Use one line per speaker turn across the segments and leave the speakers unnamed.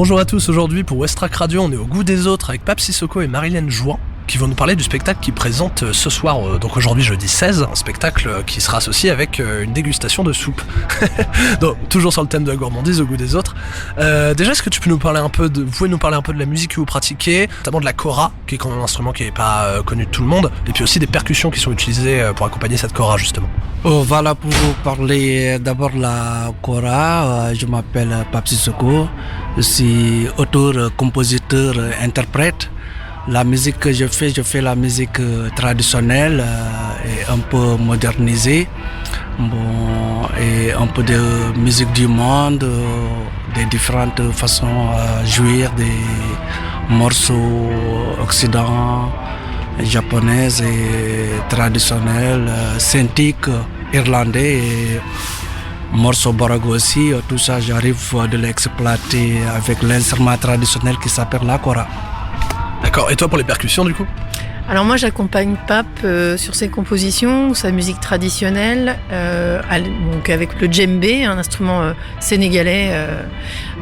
Bonjour à tous, aujourd'hui pour Westrack Radio, on est au goût des autres avec Pape Sissoko et Marilène Jouan qui vont nous parler du spectacle qu'ils présentent ce soir, donc aujourd'hui jeudi 16, un spectacle qui sera associé avec une dégustation de soupe. Donc, toujours sur le thème de la gourmandise au goût des autres. Déjà, est-ce que tu peux nous parler un peu vous pouvez nous parler un peu de la musique que vous pratiquez, notamment de la kora, qui est quand même un instrument qui n'est pas connu de tout le monde, et puis aussi des percussions qui sont utilisées pour accompagner cette kora justement.
Voilà, pour vous parler d'abord de la kora, je m'appelle Pape Sissoko, je suis auteur, compositeur, interprète. La musique que je fais la musique traditionnelle et un peu modernisée, et un peu de musique du monde, des différentes façons à jouer, des morceaux occidentaux, japonais et traditionnels, celtiques, irlandais et morceaux barago aussi. Tout ça, j'arrive de l'exploiter avec l'instrument traditionnel qui s'appelle la kora.
D'accord, et toi pour les percussions du coup ?
Alors moi j'accompagne Pape sur ses compositions, sa musique traditionnelle, donc avec le djembé, un instrument sénégalais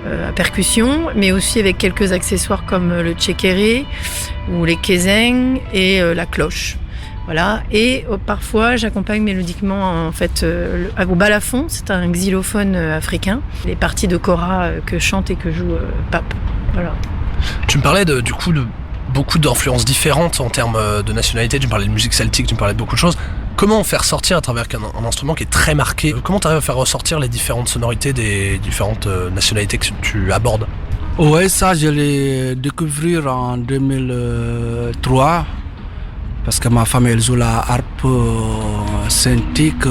à percussion, mais aussi avec quelques accessoires comme le tchékéré ou les kézeng et la cloche. Voilà. Et parfois j'accompagne mélodiquement en fait au balafon, c'est un xylophone africain, les parties de kora que chante et que joue Pape. Voilà.
Tu me parlais du coup de beaucoup d'influences différentes en termes de nationalité, tu me parlais de musique celtique, tu me parlais de beaucoup de choses. Comment faire sortir à travers un instrument qui est très marqué, comment tu arrives à faire ressortir les différentes sonorités des différentes nationalités que tu abordes ?
Oui, ça je l'ai découvert en 2003 parce que ma femme elle joue la harpe celtique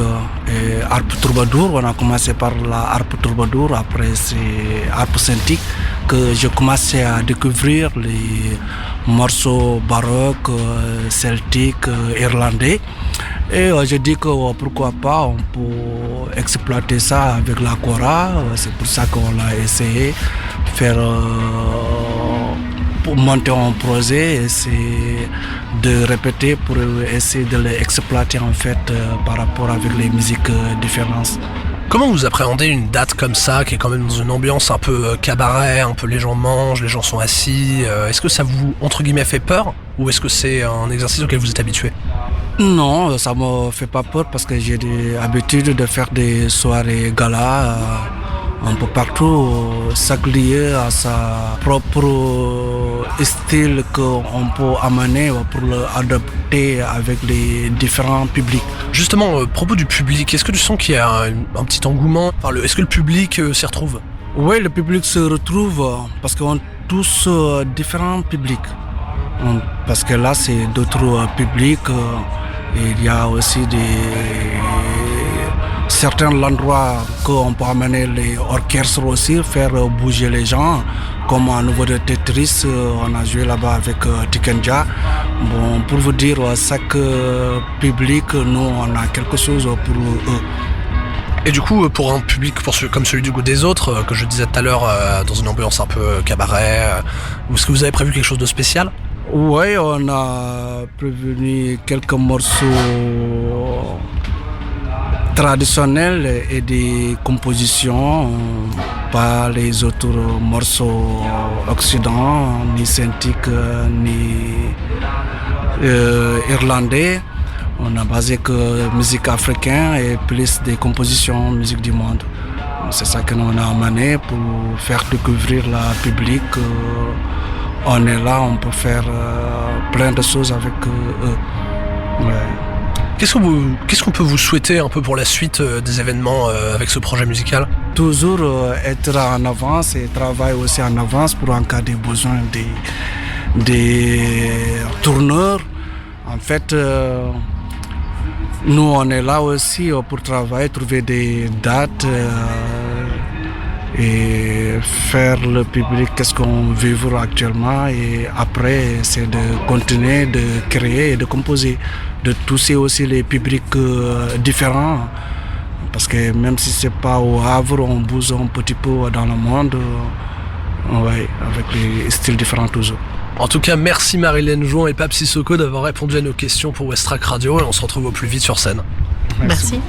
et harpe troubadour. On a commencé par la harpe troubadour, après c'est harpe celtique que j'ai commencé à découvrir les morceaux baroques, celtiques, irlandais. Et je dis que pourquoi pas, on peut exploiter ça avec la kora. C'est pour ça qu'on l'a essayé, pour monter un projet, essayer de répéter pour essayer de l'exploiter en fait par rapport avec les musiques différentes.
Comment vous appréhendez une date comme ça, qui est quand même dans une ambiance un peu cabaret, un peu les gens mangent, les gens sont assis, est-ce que ça vous, entre guillemets, fait peur ? Ou est-ce que c'est un exercice auquel vous êtes habitué ?
Non, ça me fait pas peur parce que j'ai l'habitude de faire des soirées gala un peu partout, chaque lieu a sa propre style qu'on peut amener pour l'adapter avec les différents publics.
Justement, à propos du public, est-ce que tu sens qu'il y a un petit engouement ? Est-ce que le public s'y retrouve ?
Oui, le public se retrouve parce qu'on a tous différents publics. Parce que là, c'est d'autres publics. Il y a aussi certains endroits qu'on peut amener les orchestres aussi, faire bouger les gens. Comme au niveau de Tetris, on a joué là-bas avec Tikenja. Pour vous dire, chaque public, nous, on a quelque chose pour eux.
Et du coup, pour un public comme celui du goût des autres, que je disais tout à l'heure, dans une ambiance un peu cabaret, est-ce que vous avez prévu quelque chose de spécial ?
Oui, on a prévenu quelques morceaux traditionnels et des compositions, pas les autres morceaux occidentaux, ni celtiques, ni irlandais. On a basé que musique africaine et plus des compositions musique du monde. C'est ça que nous on a amené pour faire découvrir le public. On est là, on peut faire plein de choses avec eux. Ouais.
Qu'est-ce qu'on peut vous souhaiter un peu pour la suite des événements avec ce projet musical ?
Toujours être en avance et travailler aussi en avance pour en cas de besoin des tourneurs. En fait, nous on est là aussi pour travailler, trouver des dates et faire le public qu'est-ce qu'on vit actuellement, et après c'est de continuer de créer et de composer, de toucher aussi les publics différents, parce que même si c'est pas au Havre, on bouge un petit peu dans le monde, ouais, avec les styles différents toujours.
En tout cas, merci Marilène Jouan et Pape Sissoko d'avoir répondu à nos questions pour Westrack Radio, et on se retrouve au plus vite sur scène.
Merci.